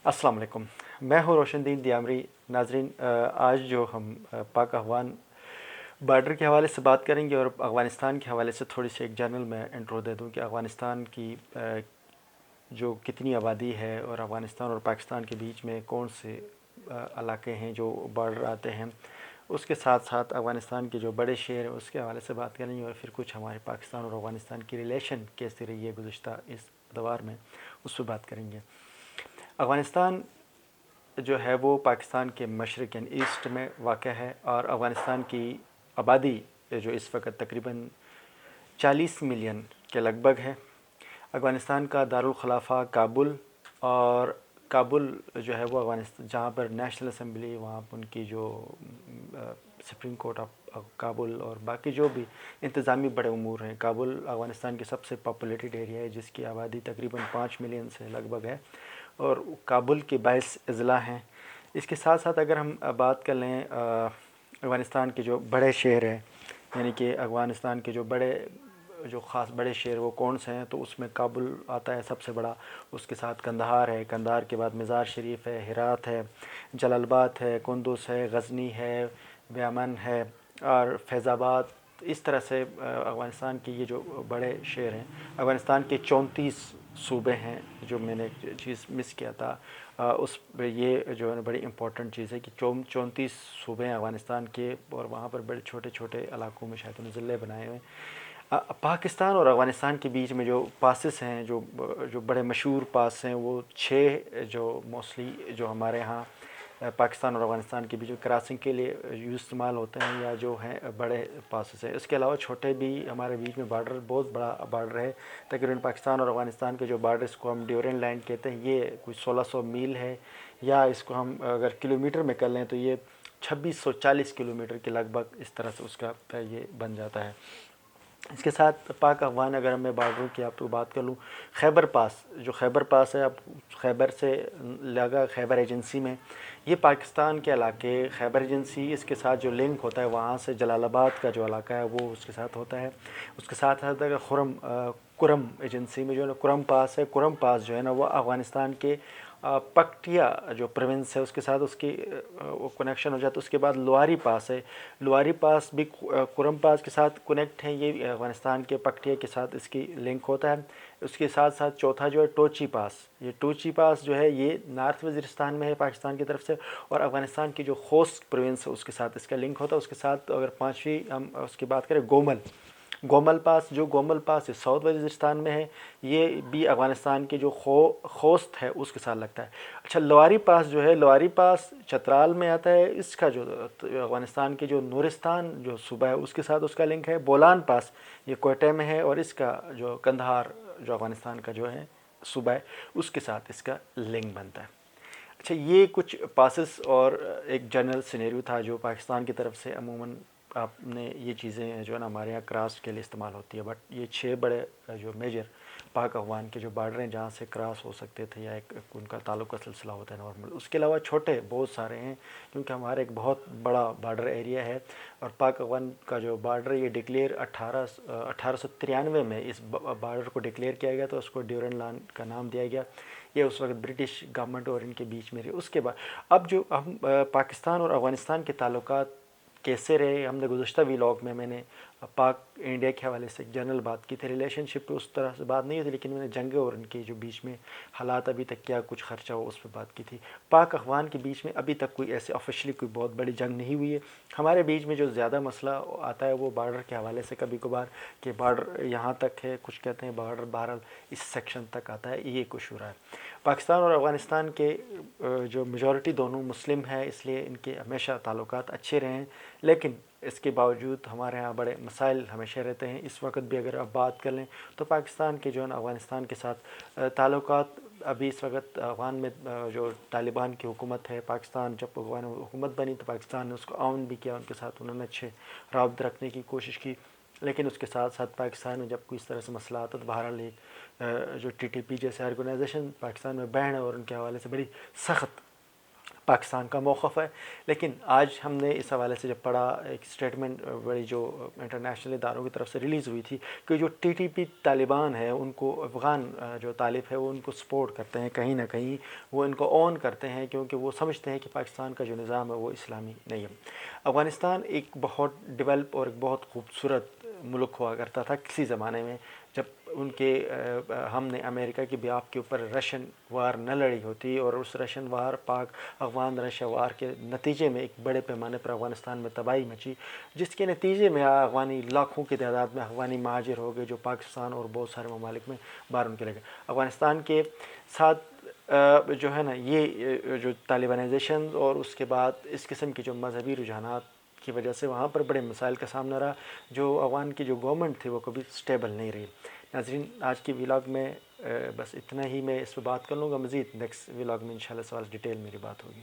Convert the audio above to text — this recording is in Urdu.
السلام علیکم، میں ہوں روشن دین دیامری۔ ناظرین، آج جو ہم پاک افغان بارڈر کے حوالے سے بات کریں گے اور افغانستان کے حوالے سے تھوڑی سی ایک جنرل میں انٹرو دے دوں کہ افغانستان کی جو کتنی آبادی ہے اور افغانستان اور پاکستان کے بیچ میں کون سے علاقے ہیں جو بارڈر آتے ہیں، اس کے ساتھ ساتھ افغانستان کے جو بڑے شہر ہیں اس کے حوالے سے بات کریں گے، اور پھر کچھ ہمارے پاکستان اور افغانستان کی ریلیشن کیسی رہی ہے گزشتہ اس دوار میں، اس پہ بات کریں گے۔ افغانستان جو ہے وہ پاکستان کے مشرق یعنی ایسٹ میں واقع ہے، اور افغانستان کی آبادی جو اس وقت تقریباً 40 ملین کے لگ بھگ ہے۔ افغانستان کا دارالخلافہ کابل، اور کابل جو ہے وہ افغانستان جہاں پر نیشنل اسمبلی، وہاں پر ان کی جو سپریم کورٹ آف کابل اور باقی جو بھی انتظامی بڑے امور ہیں، کابل افغانستان کی سب سے پاپولیٹڈ ایریا ہے جس کی آبادی تقریباً 5 ملین سے لگ بھگ ہے، اور کابل کے 22 اضلاع ہیں۔ اس کے ساتھ ساتھ اگر ہم بات کر لیں افغانستان کے جو بڑے شہر ہیں، یعنی کہ افغانستان کے جو خاص بڑے شہر وہ کون سے ہیں، تو اس میں کابل آتا ہے سب سے بڑا، اس کے ساتھ قندھار ہے، قندھار کے بعد مزار شریف ہے، ہرات ہے، جلال آباد ہے، کندوز ہے، غزنی ہے، بیامن ہے اور فیض آباد۔ اس طرح سے افغانستان کے یہ جو بڑے شہر ہیں، افغانستان کے 34 صوبے ہیں، جو میں نے ایک چیز مس کیا تھا اس پہ، یہ جو ہے بڑی امپورٹنٹ چیز ہے کہ 34 صوبے ہیں افغانستان کے، اور وہاں پر بڑے چھوٹے چھوٹے علاقوں میں شاید انہوں نے ضلع بنائے ہوئے ہیں۔ پاکستان اور افغانستان کے بیچ میں جو پاسز ہیں، جو بڑے مشہور پاس ہیں، وہ 6 جو موسٹلی جو ہمارے ہاں پاکستان اور افغانستان کے بیچ میں کراسنگ کے لیے استعمال ہوتے ہیں، یا جو ہیں بڑے پاسز ہیں۔ اس کے علاوہ چھوٹے بھی ہمارے بیچ میں بارڈر، بہت بڑا بارڈر ہے تقریباً پاکستان اور افغانستان کے جو بارڈر، اس کو ہم ڈیورین لائن کہتے ہیں، یہ کچھ 1600 میل ہے، یا اس کو ہم اگر کلومیٹر میں کر لیں تو یہ 2640 کلومیٹر کے لگ بھگ اس طرح سے اس کا یہ بن جاتا ہے۔ اس کے ساتھ پاک افغان اگر میں بارڈر کی آپ کو بات کر لوں، خیبر پاس، جو خیبر پاس ہے، اب خیبر سے لگا خیبر ایجنسی میں، یہ پاکستان کے علاقے خیبر ایجنسی، اس کے ساتھ جو لنک ہوتا ہے وہاں سے جلال آباد کا جو علاقہ ہے وہ اس کے ساتھ ہوتا ہے۔ اس کے ساتھ ساتھ اگر کرم ایجنسی میں جو ہے نا کرم پاس ہے، کرم پاس جو ہے نا وہ افغانستان کے پکتیا جو پروونس ہے اس کے ساتھ اس کی وہ کنیکشن ہو جاتا ہے۔ اس کے بعد لواری پاس ہے، لواری پاس بھی کرم پاس کے ساتھ کنیکٹ ہے، یہ افغانستان کے پکتیا کے ساتھ اس کی لنک ہوتا ہے۔ اس کے ساتھ ساتھ چوتھا جو ہے ٹوچی پاس، یہ ٹوچی پاس جو ہے یہ نارتھ وزیرستان میں ہے پاکستان کی طرف سے، اور افغانستان کی جو خوست پروونس ہے اس کے ساتھ اس کا لنک ہوتا ہے۔ اس کے ساتھ اگر پانچویں ہم اس کی بات کریں، گومل پاس، جو گومل پاس یہ ساؤتھ وزیرستان میں ہے، یہ بھی افغانستان کی جو خوست ہے اس کے ساتھ لگتا ہے۔ اچھا، لواری پاس جو ہے، لواری پاس چترال میں آتا ہے، اس کا جو افغانستان کے جو نورستان جو صوبہ ہے اس کے ساتھ اس کا لنک ہے۔ بولان پاس یہ کوئٹہ میں ہے، اور اس کا جو قندھار جو افغانستان کا جو ہے صوبہ ہے اس کے ساتھ اس کا لنک بنتا ہے۔ اچھا، یہ کچھ پاسز اور ایک جنرل سینیریو تھا جو پاکستان کی طرف سے عموماً آپ نے یہ چیزیں جو ہے نا ہمارے یہاں کراس کے لیے استعمال ہوتی ہے، بٹ یہ 6 بڑے جو میجر پاک افغان کے جو بارڈر ہیں جہاں سے کراس ہو سکتے تھے، یا ایک ان کا تعلق کا سلسلہ ہوتا ہے نارمل۔ اس کے علاوہ چھوٹے بہت سارے ہیں، کیونکہ ہمارا ایک بہت بڑا بارڈر ایریا ہے، اور پاک افغان کا جو بارڈر یہ ڈکلیئر 1893 میں اس بارڈر کو ڈکلیئر کیا گیا، تو اس کو ڈیورین لائن کا نام دیا گیا۔ یہ اس وقت برٹش گورنمنٹ اور ان کے بیچ میں رہی۔ اس کے بعد اب جو ہم پاکستان اور افغانستان کے تعلقات کیسے رہے، ہم نے گزشتہ ویلاگ میں نے پاک انڈیا کے حوالے سے ایک جنرل بات کی تھی، ریلیشن شپ پہ اس طرح سے بات نہیں ہوئی، لیکن میں نے جنگیں اور ان کے جو بیچ میں حالات ابھی تک کیا کچھ خرچہ ہو اس پہ بات کی تھی۔ پاک افغان کے بیچ میں ابھی تک کوئی ایسے آفیشلی کوئی بہت بڑی جنگ نہیں ہوئی ہے۔ ہمارے بیچ میں جو زیادہ مسئلہ آتا ہے وہ بارڈر کے حوالے سے کبھی کبھار، کہ بارڈر یہاں تک ہے، کچھ کہتے ہیں بارڈر بہرحال اس سیکشن تک آتا ہے، یہ کچھ ہو رہا ہے۔ پاکستان اور افغانستان کے جو میجورٹی دونوں مسلم ہیں، اس لیے ان کے ہمیشہ تعلقات اچھے رہے ہیں، لیکن اس کے باوجود ہمارے ہاں بڑے مسائل ہمیشہ رہتے ہیں۔ اس وقت بھی اگر آپ بات کر لیں تو پاکستان کے جو ہے نا افغانستان کے ساتھ تعلقات ابھی اس وقت افغان میں جو طالبان کی حکومت ہے، پاکستان جب افغان حکومت بنی تو پاکستان نے اس کو عون بھی کیا، ان کے ساتھ انہوں نے اچھے رابطے رکھنے کی کوشش کی، لیکن اس کے ساتھ ساتھ پاکستان میں جب کوئی اس طرح سے مسئلہ آتا تو بہرحال ایک جو TTP جیسے آرگنائزیشن پاکستان میں بین ہے، اور ان کے حوالے سے بڑی سخت پاکستان کا موقف ہے. لیکن آج ہم نے اس حوالے سے جب پڑھا ایک اسٹیٹمنٹ بڑی جو انٹرنیشنل اداروں کی طرف سے ریلیز ہوئی تھی کہ جو ٹی ٹی پی طالبان ہے ان کو افغان جو طالب ہے وہ ان کو سپورٹ کرتے ہیں, کہیں نہ کہیں وہ ان کو اون کرتے ہیں کیونکہ وہ سمجھتے ہیں کہ پاکستان کا جو نظام ہے وہ اسلامی نہیں ہے. افغانستان ایک بہت ڈیولپ اور ایک بہت خوبصورت ملک ہوا کرتا تھا کسی زمانے میں, جب ان کے ہم نے امریکہ کی بیاف کے اوپر رشین وار نہ لڑی ہوتی اور اس رشین وار پاک افغان رشیا وار کے نتیجے میں ایک بڑے پیمانے پر افغانستان میں تباہی مچی, جس کے نتیجے میں افغانی لاکھوں کی تعداد میں افغانی مہاجر ہو گئے جو پاکستان اور بہت سارے ممالک میں باہر ان کے لگے. افغانستان کے ساتھ جو ہے نا یہ جو طالبانائزیشن اور اس کے بعد اس قسم کی جو مذہبی رجحانات کی وجہ سے وہاں پر بڑے مسائل کا سامنا رہا, جو افغان کی جو گورنمنٹ تھی وہ کبھی سٹیبل نہیں رہی. ناظرین آج کی ولاگ میں بس اتنا ہی, میں اس پہ بات کر لوں گا, مزید نیکسٹ ولاگ میں انشاءاللہ سوال ڈیٹیل میری بات ہوگی.